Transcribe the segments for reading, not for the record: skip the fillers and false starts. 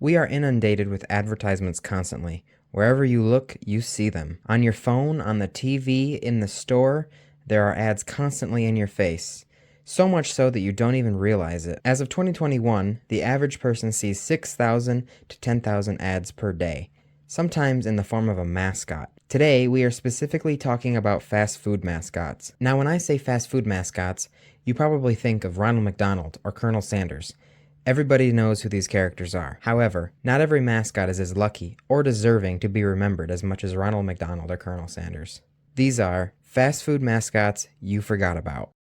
We are inundated with advertisements constantly. Wherever you look, you see them. On your phone, on the TV, in the store, there are ads constantly in your face. So much so that you don't even realize it. As of 2021, the average person sees 6,000 to 10,000 ads per day, sometimes in the form of a mascot. Today, we are specifically talking about fast food mascots. Now, when I say fast food mascots, you probably think of Ronald McDonald or Colonel Sanders. Everybody knows who these characters are. However, not every mascot is as lucky or deserving to be remembered as much as Ronald McDonald or Colonel Sanders. These are fast food mascots you forgot about.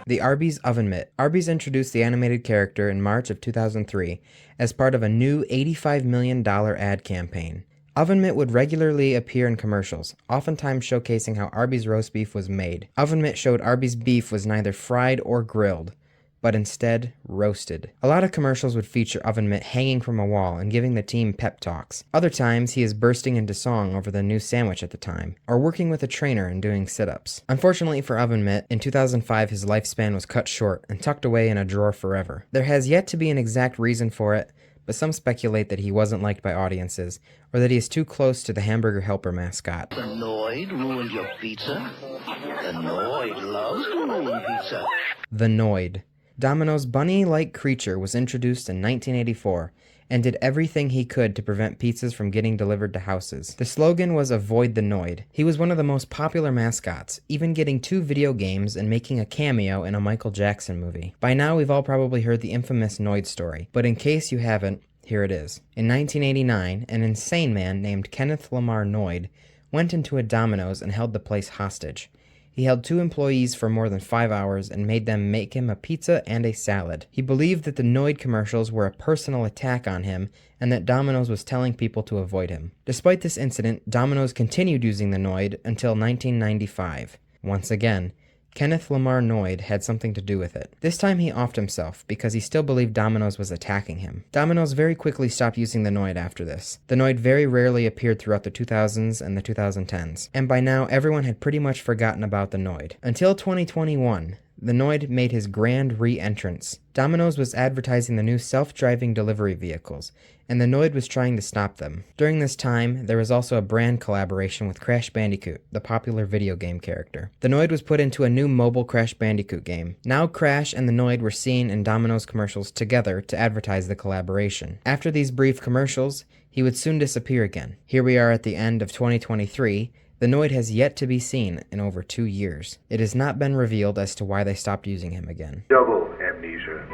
The Arby's Oven Mitt. Arby's introduced the animated character in March of 2003 as part of a new $85 million ad campaign. Oven Mitt would regularly appear in commercials, oftentimes showcasing how Arby's roast beef was made. Oven Mitt showed Arby's beef was neither fried or grilled, but instead roasted. A lot of commercials would feature Oven Mitt hanging from a wall and giving the team pep talks. Other times, he is bursting into song over the new sandwich at the time, or working with a trainer and doing sit-ups. Unfortunately for Oven Mitt, in 2005 his lifespan was cut short and tucked away in a drawer forever. There has yet to be an exact reason for it, but some speculate that he wasn't liked by audiences, or that he is too close to the Hamburger Helper mascot. The Noid ruined your pizza? The Noid loves to ruin pizza. The Noid. Domino's bunny-like creature was introduced in 1984 and did everything he could to prevent pizzas from getting delivered to houses. The slogan was "Avoid the Noid." He was one of the most popular mascots, even getting 2 video games and making a cameo in a Michael Jackson movie. By now we've all probably heard the infamous Noid story, but in case you haven't, here it is. In 1989, an insane man named Kenneth Lamar Noid went into a Domino's and held the place hostage. He held 2 employees for more than 5 hours and made them make him a pizza and a salad. He believed that the Noid commercials were a personal attack on him and that Domino's was telling people to avoid him. Despite this incident, Domino's continued using the Noid until 1995. Once again, Kenneth Lamar Noid had something to do with it. This time he offed himself because he still believed Domino's was attacking him. Domino's very quickly stopped using the Noid after this. The Noid very rarely appeared throughout the 2000s and the 2010s, and by now everyone had pretty much forgotten about the Noid. Until 2021, the Noid made his grand re-entrance. Domino's was advertising the new self-driving delivery vehicles, and the Noid was trying to stop them. During this time, there was also a brand collaboration with Crash Bandicoot, the popular video game character. The Noid was put into a new mobile Crash Bandicoot game. Now Crash and the Noid were seen in Domino's commercials together to advertise the collaboration. After these brief commercials, he would soon disappear again. Here we are at the end of 2023, the Noid has yet to be seen in over 2 years. It has not been revealed as to why they stopped using him again. Double amnesia.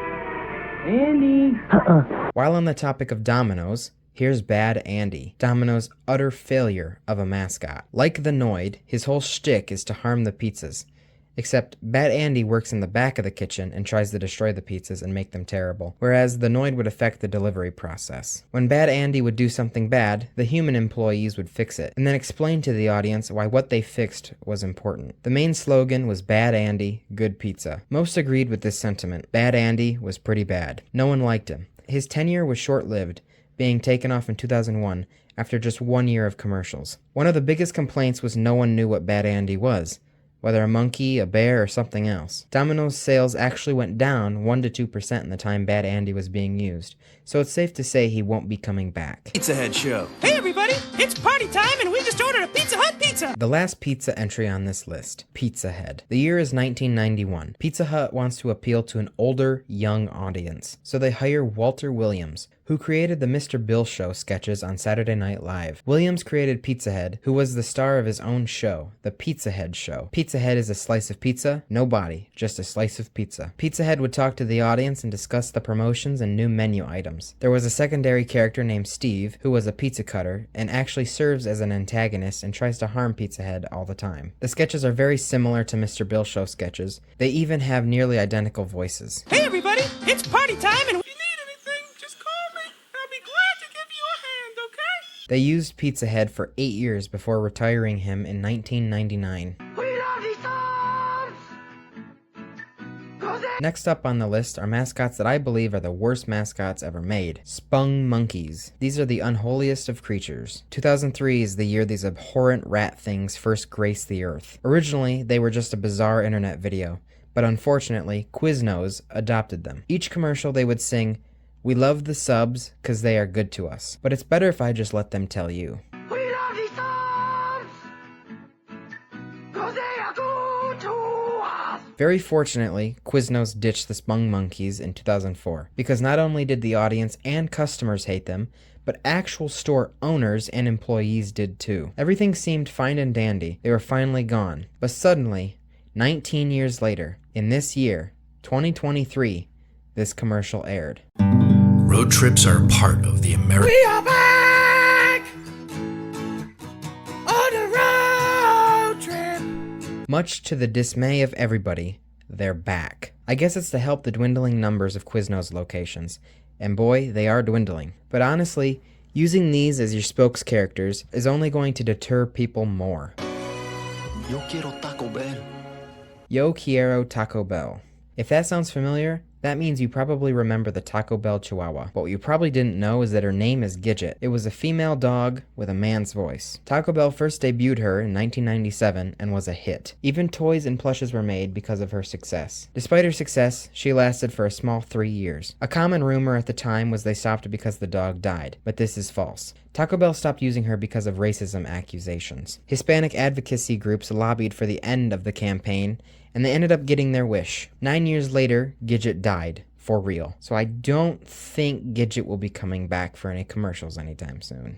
Andy! While on the topic of Domino's, here's Bad Andy, Domino's utter failure of a mascot. Like the Noid, his whole shtick is to harm the pizzas. Except Bad Andy works in the back of the kitchen and tries to destroy the pizzas and make them terrible, whereas the Noid would affect the delivery process. When Bad Andy would do something bad, the human employees would fix it, and then explain to the audience why what they fixed was important. The main slogan was Bad Andy, Good Pizza. Most agreed with this sentiment. Bad Andy was pretty bad. No one liked him. His tenure was short-lived, being taken off in 2001 after just 1 year of commercials. One of the biggest complaints was no one knew what Bad Andy was, whether a monkey, a bear, or something else. Domino's sales actually went down 1 to 2% in the time Bad Andy was being used, so it's safe to say he won't be coming back. Pizza Head Show. Hey everybody, it's party time and we just ordered a Pizza Hut pizza! The last pizza entry on this list, Pizza Head. The year is 1991. Pizza Hut wants to appeal to an older, young audience, so they hire Walter Williams, who created the Mr. Bill Show sketches on Saturday Night Live. Williams created Pizza Head, who was the star of his own show, The Pizza Head Show. Pizza Head is a slice of pizza, no body, just a slice of pizza. Pizza Head would talk to the audience and discuss the promotions and new menu items. There was a secondary character named Steve, who was a pizza cutter, and actually serves as an antagonist and tries to harm Pizza Head all the time. The sketches are very similar to Mr. Bill Show sketches. They even have nearly identical voices. Hey everybody, it's party time and They used Pizza Head for 8 years before retiring him in 1999. Next up on the list are mascots that I believe are the worst mascots ever made. Spung monkeys. These are the unholiest of creatures. 2003 is the year these abhorrent rat things first graced the earth. Originally, they were just a bizarre internet video, but unfortunately, Quiznos adopted them. Each commercial they would sing, "We love the subs 'cause they are good to us, but it's better if I just let them tell you." We love these subs, 'cause they are good to us. Very fortunately, Quiznos ditched the Spung Monkeys in 2004, because not only did the audience and customers hate them, but actual store owners and employees did too. Everything seemed fine and dandy. They were finally gone. But suddenly, 19 years later, in this year, 2023, this commercial aired. Road trips are a part of the American. We are back on a road trip. Much to the dismay of everybody, they're back. I guess it's to help the dwindling numbers of Quiznos locations. And boy, they are dwindling. But honestly, using these as your spokes characters is only going to deter people more. Yo quiero Taco Bell. Yo quiero Taco Bell. If that sounds familiar, that means you probably remember the Taco Bell Chihuahua. But what you probably didn't know is that her name is Gidget. It was a female dog with a man's voice. Taco Bell first debuted her in 1997 and was a hit. Even toys and plushes were made because of her success. Despite her success, she lasted for a small 3 years. A common rumor at the time was they stopped because the dog died, but this is false. Taco Bell stopped using her because of racism accusations. Hispanic advocacy groups lobbied for the end of the campaign, and they ended up getting their wish. 9 years later, Gidget died. For real. So I don't think Gidget will be coming back for any commercials anytime soon.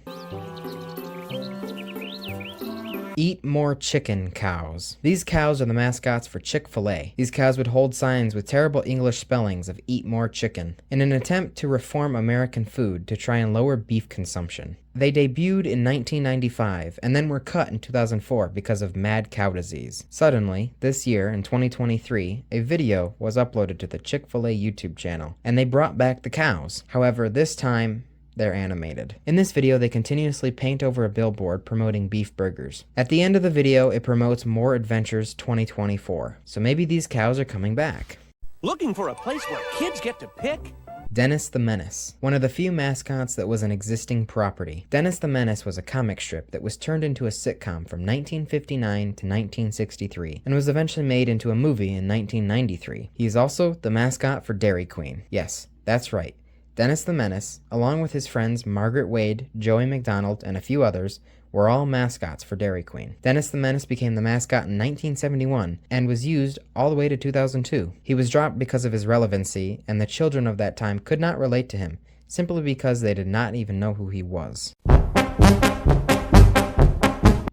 Eat more chicken cows. These cows are the mascots for Chick-fil-A. These cows would hold signs with terrible English spellings of "eat more chicken" in an attempt to reform American food to try and lower beef consumption. They debuted in 1995 and then were cut in 2004 because of mad cow disease. Suddenly, this year in 2023, a video was uploaded to the Chick-fil-A YouTube channel, and they brought back the cows. However, this time, they're animated. In this video, they continuously paint over a billboard promoting beef burgers. At the end of the video, it promotes More Adventures 2024. So maybe these cows are coming back. Looking for a place where kids get to pick? Dennis the Menace, one of the few mascots that was an existing property. Dennis the Menace was a comic strip that was turned into a sitcom from 1959 to 1963 and was eventually made into a movie in 1993. He is also the mascot for Dairy Queen. Yes, that's right. Dennis the Menace, along with his friends Margaret Wade, Joey McDonald, and a few others, were all mascots for Dairy Queen. Dennis the Menace became the mascot in 1971 and was used all the way to 2002. He was dropped because of his relevancy, and the children of that time could not relate to him, simply because they did not even know who he was.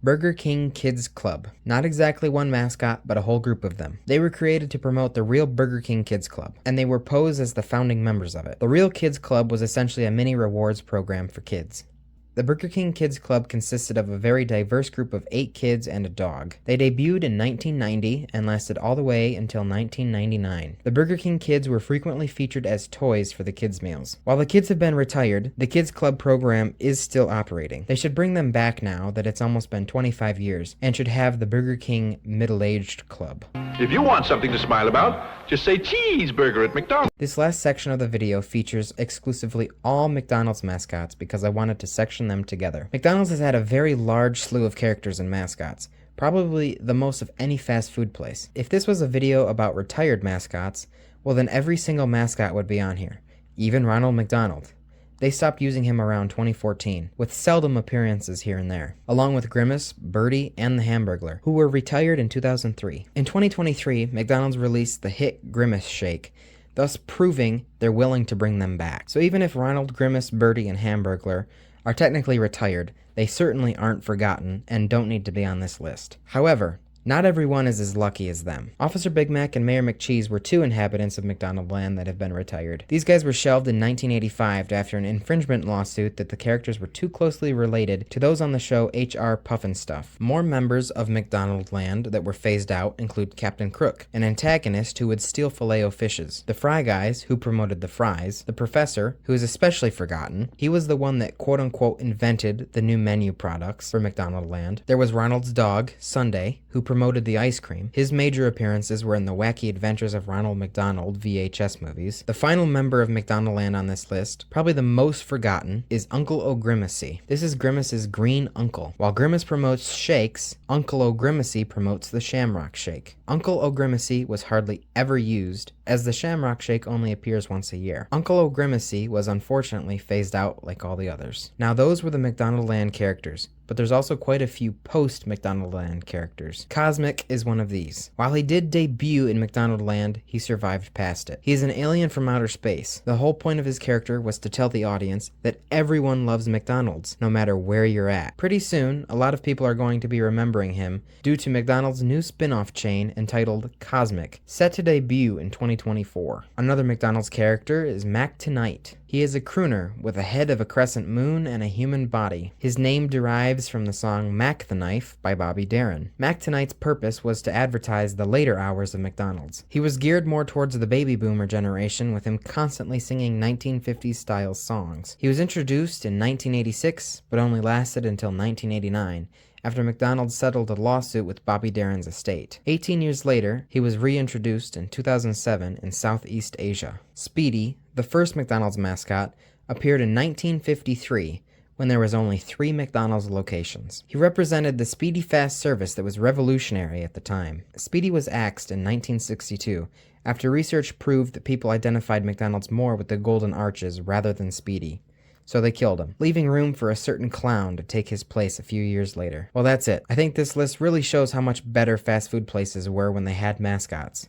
Burger King Kids Club. Not exactly one mascot, but a whole group of them. They were created to promote the real Burger King Kids Club, and they were posed as the founding members of it. The real Kids Club was essentially a mini rewards program for kids. The Burger King Kids Club consisted of a very diverse group of 8 kids and a dog. They debuted in 1990 and lasted all the way until 1999. The Burger King Kids were frequently featured as toys for the kids' meals. While the kids have been retired, the Kids Club program is still operating. They should bring them back now that it's almost been 25 years, and should have the Burger King Middle-Aged Club. If you want something to smile about, just say cheeseburger at McDonald's. This last section of the video features exclusively all McDonald's mascots because I wanted to section them together. McDonald's has had a very large slew of characters and mascots, probably the most of any fast food place. If this was a video about retired mascots, well then every single mascot would be on here, even Ronald McDonald. They stopped using him around 2014, with seldom appearances here and there, along with Grimace, Birdie, and the Hamburglar, who were retired in 2003. In 2023, McDonald's released the hit Grimace Shake, thus proving they're willing to bring them back. So even if Ronald, Grimace, Birdie, and Hamburglar are technically retired, they certainly aren't forgotten and don't need to be on this list. However, not everyone is as lucky as them. Officer Big Mac and Mayor McCheese were 2 inhabitants of McDonald Land that have been retired. These guys were shelved in 1985 after an infringement lawsuit that the characters were too closely related to those on the show H.R. Pufnstuf. More members of McDonald Land that were phased out include Captain Crook, an antagonist who would steal Filet-O-Fishes, the Fry Guys, who promoted the fries, the Professor, who is especially forgotten. He was the one that quote-unquote invented the new menu products for McDonald Land. There was Ronald's dog, Sunday, who promoted promoted the ice cream. His major appearances were in the Wacky Adventures of Ronald McDonald VHS movies. The final member of McDonaldland on this list, probably the most forgotten, is Uncle O'Grimacy. This is Grimace's green uncle. While Grimace promotes shakes, Uncle O'Grimacy promotes the Shamrock Shake. Uncle O'Grimacy was hardly ever used, as the Shamrock Shake only appears once a year. Uncle O'Grimacy was unfortunately phased out like all the others. Now those were the McDonaldland characters, but there's also quite a few post-McDonaldland characters. Cosmic is one of these. While he did debut in McDonaldland, he survived past it. He is an alien from outer space. The whole point of his character was to tell the audience that everyone loves McDonald's, no matter where you're at. Pretty soon, a lot of people are going to be remembering him due to McDonald's new spin-off chain entitled Cosmic, set to debut in 2024. Another McDonald's character is Mac Tonight. He is a crooner with a head of a crescent moon and a human body. His name derives from the song Mac the Knife by Bobby Darin. Mac Tonight's purpose was to advertise the later hours of McDonald's. He was geared more towards the baby boomer generation, with him constantly singing 1950s style songs. He was introduced in 1986, but only lasted until 1989. After McDonald's settled a lawsuit with Bobby Darin's estate. 18 years later, he was reintroduced in 2007 in Southeast Asia. Speedy, the first McDonald's mascot, appeared in 1953 when there was only 3 McDonald's locations. He represented the Speedy Fast service that was revolutionary at the time. Speedy was axed in 1962 after research proved that people identified McDonald's more with the golden arches rather than Speedy. So they killed him, leaving room for a certain clown to take his place a few years later. Well, that's it. I think this list really shows how much better fast food places were when they had mascots.